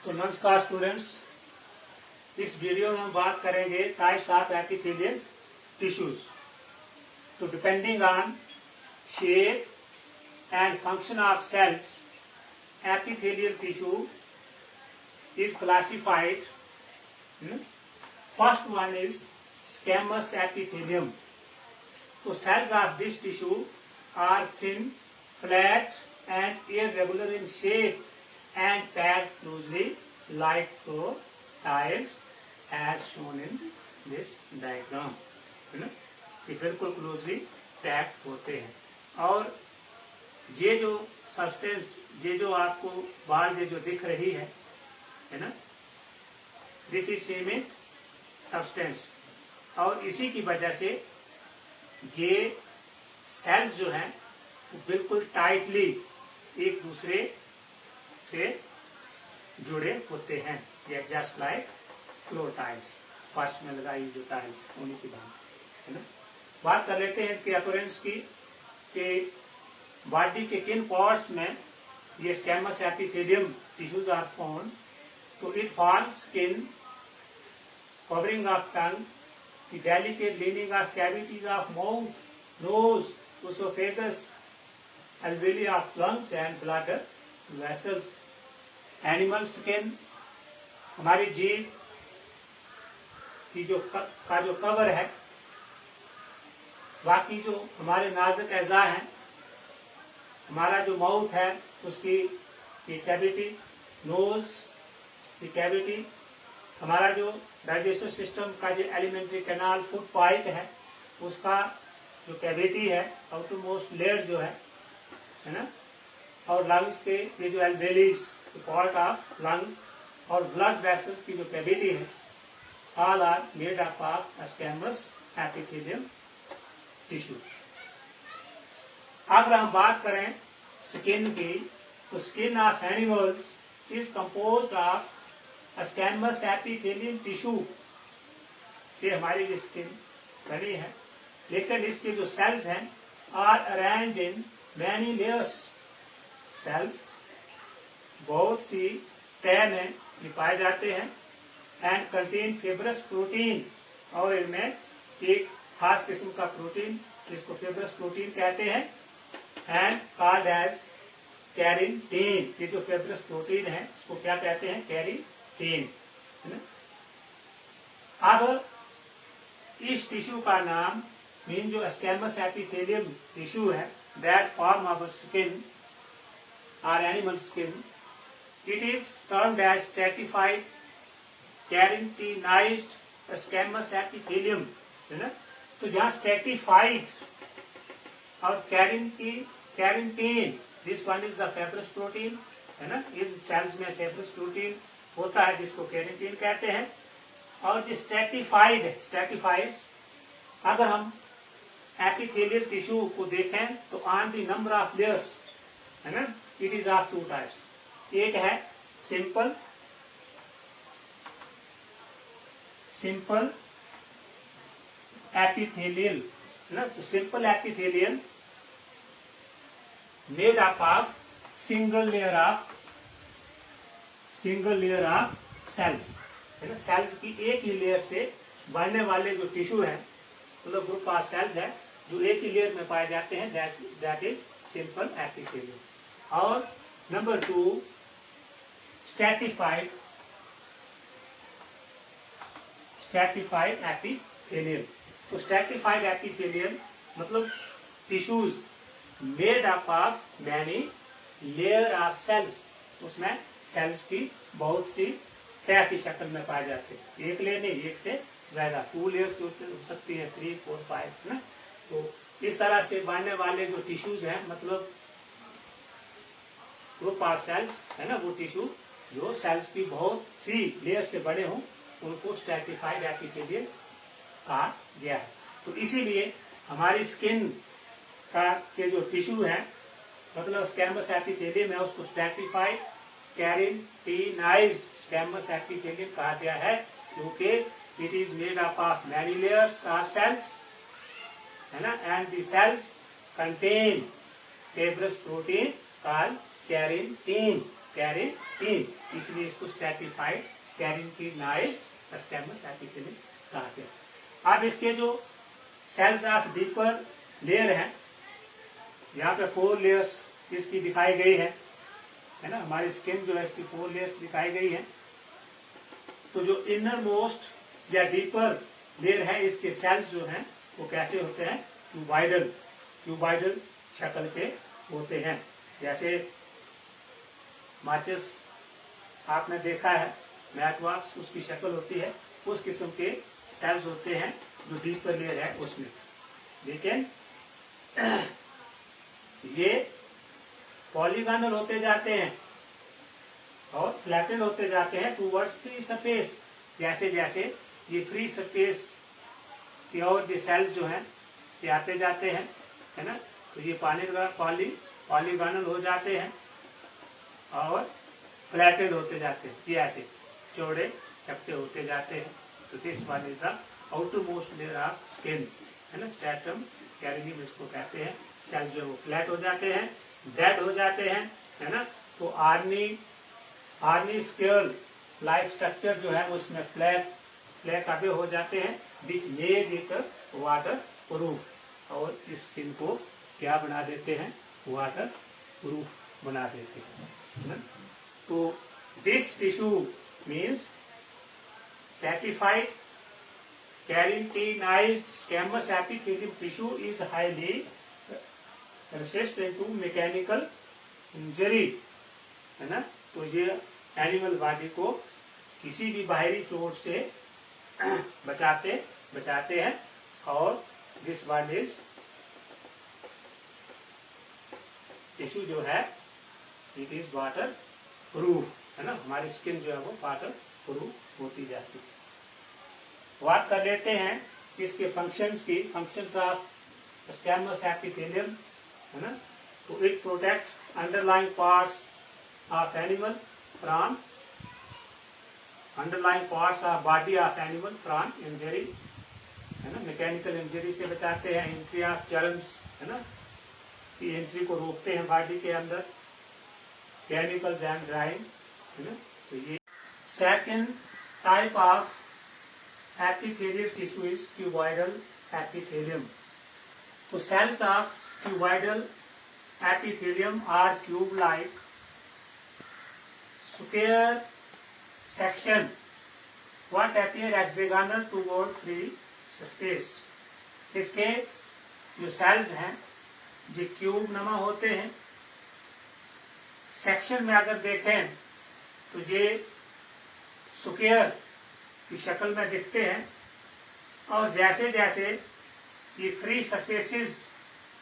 तो नमस्कार स्टूडेंट्स, इस वीडियो में हम बात करेंगे टाइप्स ऑफ एपिथेलियल टिश्यूज। तो depending on shape and function of cells, epithelial tissue is classified. First one is squamous epithelium. So cells of this tissue are thin, flat and irregular in shape and packed closely like tiles as shown in this diagram. है ना, ये बिल्कुल closely packed होते हैं। और ये जो substance, ये जो आपको बाल ये जो दिख रही है ना, दिस इज सीमेंट सब्सटेंस। और इसी की वजह से ये सेल्स जो हैं वो बिल्कुल टाइटली एक दूसरे से जुड़े होते हैं, या just like floor tiles, first में लगाई जो टाइल्स उन्हीं की बात है ना। बात कर लेते हैं इसके अपीयरेंस की, कि बॉडी के किन पार्ट्स में ये squamous epithelium tissues are found. तो it forms skin, covering of tongue, the delicate lining of cavities of mouth, nose, esophagus, alveoli of lungs and bladder vessels. Animal skin, हमारी जीभ की जो कवर है, बाकी जो हमारे नाजुक अज़ा हैं, हमारा जो माउथ है उसकी कैविटी, नोज की कैविटी, हमारा जो डाइजेस्टिव सिस्टम का जो एलिमेंट्री कैनाल फूड पाइप है उसका जो कैविटी है, आउटर मोस्ट लेयर जो है ना, और लंग्स के ये जो एल्वेलीज पार्ट ऑफ लंग्स और ब्लड वेसल्स की जो कैविटी है, all are made up of squamous epithelium tissue. अगर हम बात करें स्किन की, तो skin of animals is composed of squamous epithelium tissue से हमारी जो स्किन बनी है, लेकिन इसके जो सेल्स हैं are arranged in many layers. Cells बहुत सी तह में पाए जाते हैं एंड कंटेन फिब्रस प्रोटीन, और इनमें एक खास किस्म का प्रोटीन जिसको फिब्रस प्रोटीन कहते हैं एंड कॉल्ड एज कैरिटीन। ये जो फिब्रस प्रोटीन है इसको क्या कहते हैं? कैरिटीन। अब इस टिश्यू का नाम मीन जो स्क्वैमस एपिथेलियम टिश्यू है, दैट फॉर्म ऑफ स्किन और animal skin, it is termed as stratified keratinized squamous epithelium, है ना। तो जहां स्ट्रैटिफाइड और keratin, this one is the fibrous protein, है ना। इन सेल्स में फिब्रस प्रोटीन होता है जिसको कैरिटीन कहते हैं। और जो स्ट्रैटिफाइड्स, अगर हम एपिथेलियल टिश्यू को देखें तो on the number of layers, है ना, it is of two types. एक है सिंपल एपिथेलियल, है ना। तो simple epithelial made up of single layer of cells, है ना। सेल्स की एक ही लेयर से बनने वाले जो टिश्यू है, मतलब ग्रुप ऑफ सेल्स है जो एक ही लेयर में पाए जाते हैं, दैट इज सिंपल एपिथेलियम। और नंबर 2 स्ट्रैटिफाइड एपिथेलियम। तो स्ट्रैटिफाइड एपिथेलियम मतलब tissues made up of many layer of cells, उसमें सेल्स की बहुत सी तह की शक्ल में पाए जाते हैं। एक लेयर नहीं, एक से ज्यादा, 2 लेयर्स हो सकती है, 3, 4, 5, है ना। तो इस तरह से बनने वाले जो टिश्यूज हैं, मतलब ग्रुप ऑफ सेल्स, है ना, वो टिश्यू जो सेल्स की बहुत सी लेयर से बने हों उनको स्ट्रैटिफाइड एपिथेलियम कहा गया है। तो इसीलिए हमारी स्किन का के जो टिश्यू है, मतलब स्क्वैमस एपिथेलियम है, उसको स्ट्रैटिफाइड कैरिटीनाइज्ड स्क्वैमस एपिथेलियम कहा गया है, क्योंकि it is made up of many layers of cells, है ना, and the cells contain fibrous protein called keratin, keratin, इसलिए इसको स्ट्रैटिफाइड कैरिटीनाइज्ड स्क्वैमस एपिथेलियम कहा गया। अब इसके जो सेल्स ऑफ डीपर लेयर है, यहाँ पे 4 लेयर्स इसकी दिखाई गई है ना, हमारी स्किन जो है इसकी 4 लेयर्स दिखाई गई है। तो जो इनर मोस्ट या डीपर लेयर है, इसके सेल्स जो हैं वो कैसे होते हैं, क्यूबाइडल शक्ल के होते हैं। जैसे माचिस आपने देखा है, मैटबॉक्स उसकी शक्ल होती है, उस किस्म के सेल्स होते हैं जो डीपर लेयर है उसमें। लेकिन ये पॉलीगॉनल होते जाते हैं और फ्लैटेड होते जाते हैं टूवर्ड्स फ्री सरफेस। जैसे जैसे ये फ्री सरफेस की और ये सेल्स जो हैं ये आते जाते हैं, है ना, तो ये पॉलीगॉनल हो जाते हैं और फ्लैटेड होते जाते हैं, ये ऐसे चौड़े चपटे होते जाते हैं। तो this one is the outer most layer of skin, है ना, स्ट्रैटम कैरिडियम इसको कहते हैं। सेल्स जो है वो फ्लैट हो जाते हैं, डेड हो जाते हैं, है ना। तो आर्नी स्केल लाइक स्ट्रक्चर जो है उसमें फ्लैट आगे हो जाते हैं, which made it water proof, और इस स्किन को क्या बना देते हैं, वाटर प्रूफ बना देते हैं। तो this tissue means stratified keratinized squamous epithelium tissue is highly resistant to mechanical injury, है ना। तो ये एनिमल बॉडी को किसी भी बाहरी चोट से बचाते हैं। और दिस वन इज टिश्यू जो है इट इज वाटर प्रूफ, है ना, हमारी स्किन जो है वो वाटर प्रूफ होती जाती है। बात कर लेते हैं इसके फंक्शंस की, फंक्शंस ऑफ स्क्वैमस एपिथेलियम, है ना। तो it protect underlying parts of animal from body of animal from injury, है ना, मैकेनिकल इंजरी से बचाते हैं। एंट्री ऑफ जर्म्स, है ना, की एंट्री को रोकते हैं बॉडी के अंदर। केमिकल्स एंड ड्राइंग, है ना। तो ये second type of epithelial tissue is cuboidal epithelium. So cells of cuboidal epithelium are cube-like square section what appear hexagonal toward free surface. इसके जो सेल्स हैं जो क्यूब नमा होते हैं। सेक्शन में अगर देखें तो ये स्क्वायर की शक्ल में दिखते हैं, और जैसे जैसे ये फ्री सरफेसेस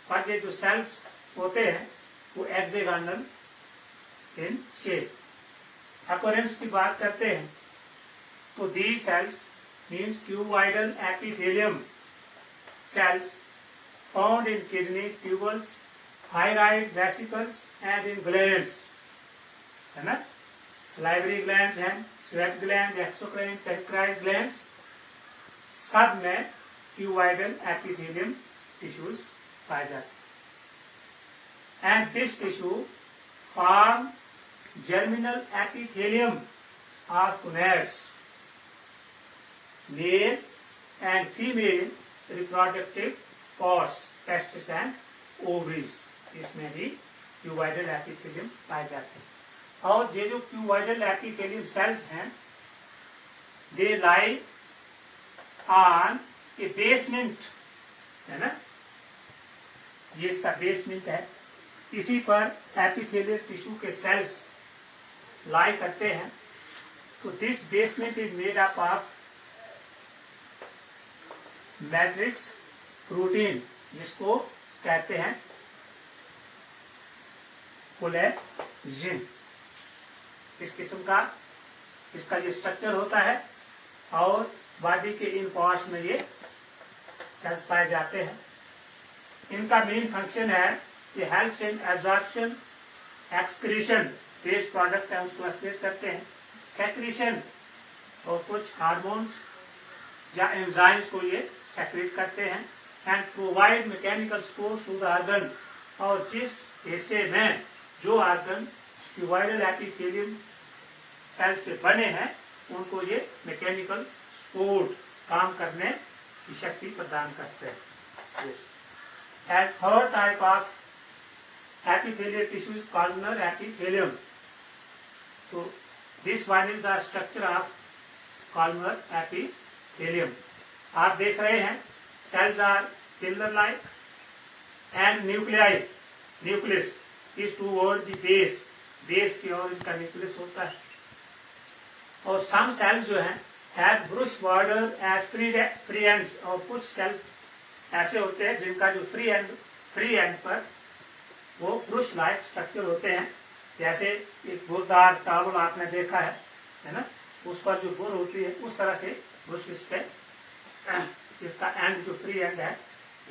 पर ये जो सेल्स होते हैं वो हेक्सागोनल इन शेप। अपीयरेंस की बात करते हैं तो these cells means cuboidal epithelium cells found in kidney tubules, thyroid vesicles and in glands, है ना। salivary glands हैं, sweat gland, exocrine, pancreatic glands, सब में cuboidal epithelium tissues पाए जाते हैं। And this tissue form germinal epithelium of gonads, male and female reproductive parts, testes and ovaries, इसमें भी cuboidal epithelium पाए जाते हैं। और ये जो cuboidal epithelium cells हैं they lie on a basement, है ना, ये इसका बेसमेंट है, इसी पर एपिथेलियल टिश्यू के सेल्स लाई करते हैं। तो this basement is made up of matrix protein, जिसको कहते हैं कोलेजिन। इस किस्म का इसका ये स्ट्रक्चर होता है और बॉडी के इन पार्ट्स में ये सेल्स पाए जाते हैं। इनका मेन फंक्शन है कि helps in absorption, excretion, waste product है उसको एक्सक्रीट करते हैं, सेक्रीशन और कुछ हार्मोन्स या एंजाइम्स को ये सेक्रेट करते हैं, and provide mechanical support to the organ, और जिस हिस्से में जो ऑर्गन क्यूबॉइडल एपिथेलियम सेल से बने हैं उनको ये मैकेनिकल सपोर्ट काम करने की शक्ति प्रदान करते हैं। And third type of epithelial tissue is columnar epithelium. So this one is the structure of columnar epithelium. आप देख रहे हैं cells are pillar like and nucleus is toward the base की ओर इनका न्यूक्लियस होता है। और some cells जो हैं have brush border at free ends, और कुछ cells ऐसे होते हैं जिनका जो फ्री एंड पर वो ब्रुश लाइक स्ट्रक्चर होते हैं। जैसे एक बुरदार टावल आपने देखा है ना, उस पर जो बुर होती है उस तरह से ब्रुश इसका एंड जो फ्री एंड है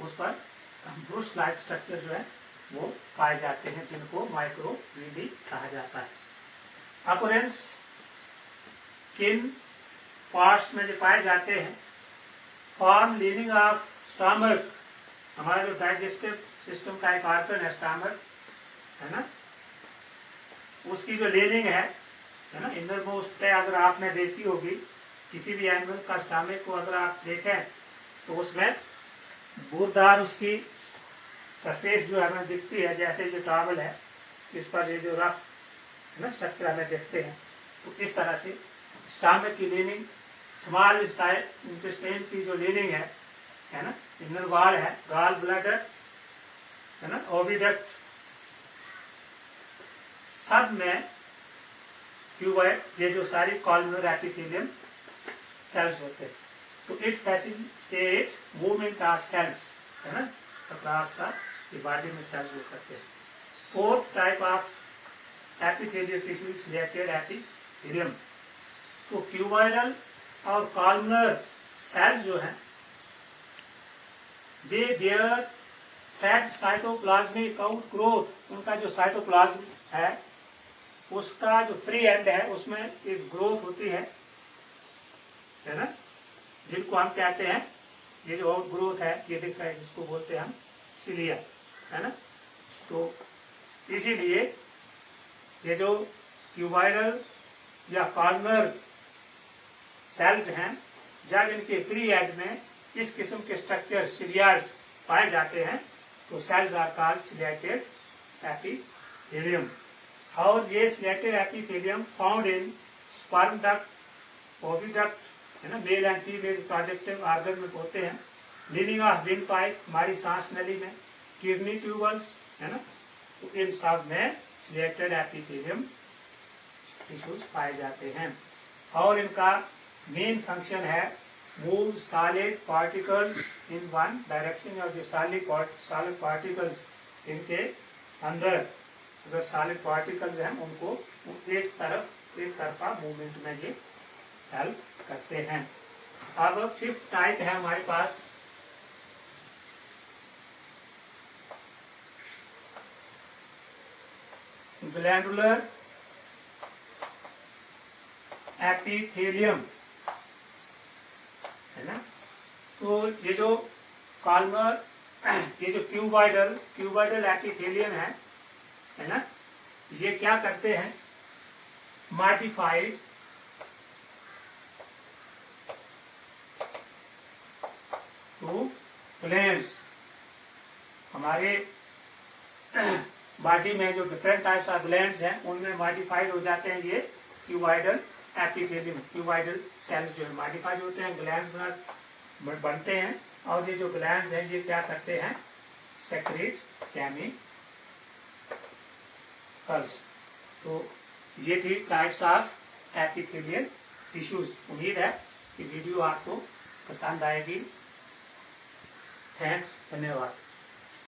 उस पर ब्रुश लाइक स्ट्रक्चर जो है वो पाए जाते हैं, जिनको माइक्रोवीडी कहा जाता है। अकोरेंस किन पार्ट्स में जो पाए जाते हैं, फॉर्म लीनिंग ऑफ स्टमक, हमारा जो डाइजेस्टिव सिस्टम का एक ऑर्गन है स्टमक, है ना, उसकी जो लीनिंग है ना, इनर मोस्ट पे अगर आपने देखी होगी किसी भी एनिमल का स्टमक को अगर आप देखें तो उसमें बूरदार उसकी सरफेस जो हमें दिखती है, जैसे जो टॉवल है इस पर ये जो रफ है ना स्ट्रक्चर हमें देखते हैं, तो इस तरह से स्टमक की लीनिंग, स्मॉल इंटेस्टाइन की जो लीनिंग है ना, इनर वॉल है, गॉल ब्लैडर है ना, ओविडक्ट, सब में क्यूबॉइड ये जो सारी कॉलमनर एपिथेलियम सेल्स होते हैं। तो it facilitate movement of cells, है ना, अक्रॉस का बॉडी में सेल्स हो सकते हैं। Fourth type of epithelial tissue is ciliated epithelium. तो क्यूबॉइडल और कॉलमनर सेल्स जो हैं they bear fat cytoplasmic outgrowth, उनका जो साइटोप्लाज्म है उसका जो फ्री एंड है उसमें एक ग्रोथ होती है ना, जिनको हम कहते हैं, ये जो आउट ग्रोथ है ये दिख रहा है जिसको बोलते हैं हम सिलिया, है ना। तो इसीलिए ये जो क्यूबॉइडल या कॉलमनर सेल्स हैं, जब इनके फ्री एंड में इस किस्म के स्ट्रक्चर सिलियाज पाए जाते हैं तो cells are called ciliated epithelium. और ये ciliated epithelium found in sperm duct, oviduct, है ना, male and female reproductive organ में होते हैं, लीनिंग ऑफ विंड पाइप, हमारी सांस नली में, किडनी ट्यूबल्स, है ना, तो इन सब में सिलेक्टेड एपिथेलियम टिश्यूज पाए जाते हैं। और इनका मेन फंक्शन है move solid particles in one direction, और जो सॉलिड पार्टिकल्स इनके अंदर अगर सॉलिड पार्टिकल्स हैं उनको एक तरफा मूवमेंट में ये हेल्प करते हैं। अब फिफ्थ टाइप है हमारे पास ग्लैंडुलर एपिथेलियम, है ना। तो ये जो कॉलमर, ये जो क्यूबॉइडल एपिथेलियम है ना, ये क्या करते हैं, मॉडिफाइड टू ग्लैंड्स, हमारे बॉडी में जो डिफरेंट टाइप्स ऑफ ग्लैंड्स हैं उनमें मॉडिफाइड हो जाते हैं ये क्यूबॉइडल एपिथेलियम, क्यूबॉइडल सेल्स जो है मॉडिफाइड होते हैं, ग्लैंड्स बनते हैं, और ये जो ग्लैंड्स हैं ये क्या करते हैं, सेक्रेट केमिकल्स। तो ये थी टाइप्स ऑफ एपिथेलियल टिश्यूज। उम्मीद है कि वीडियो आपको पसंद आएगी। थैंक्स, धन्यवाद।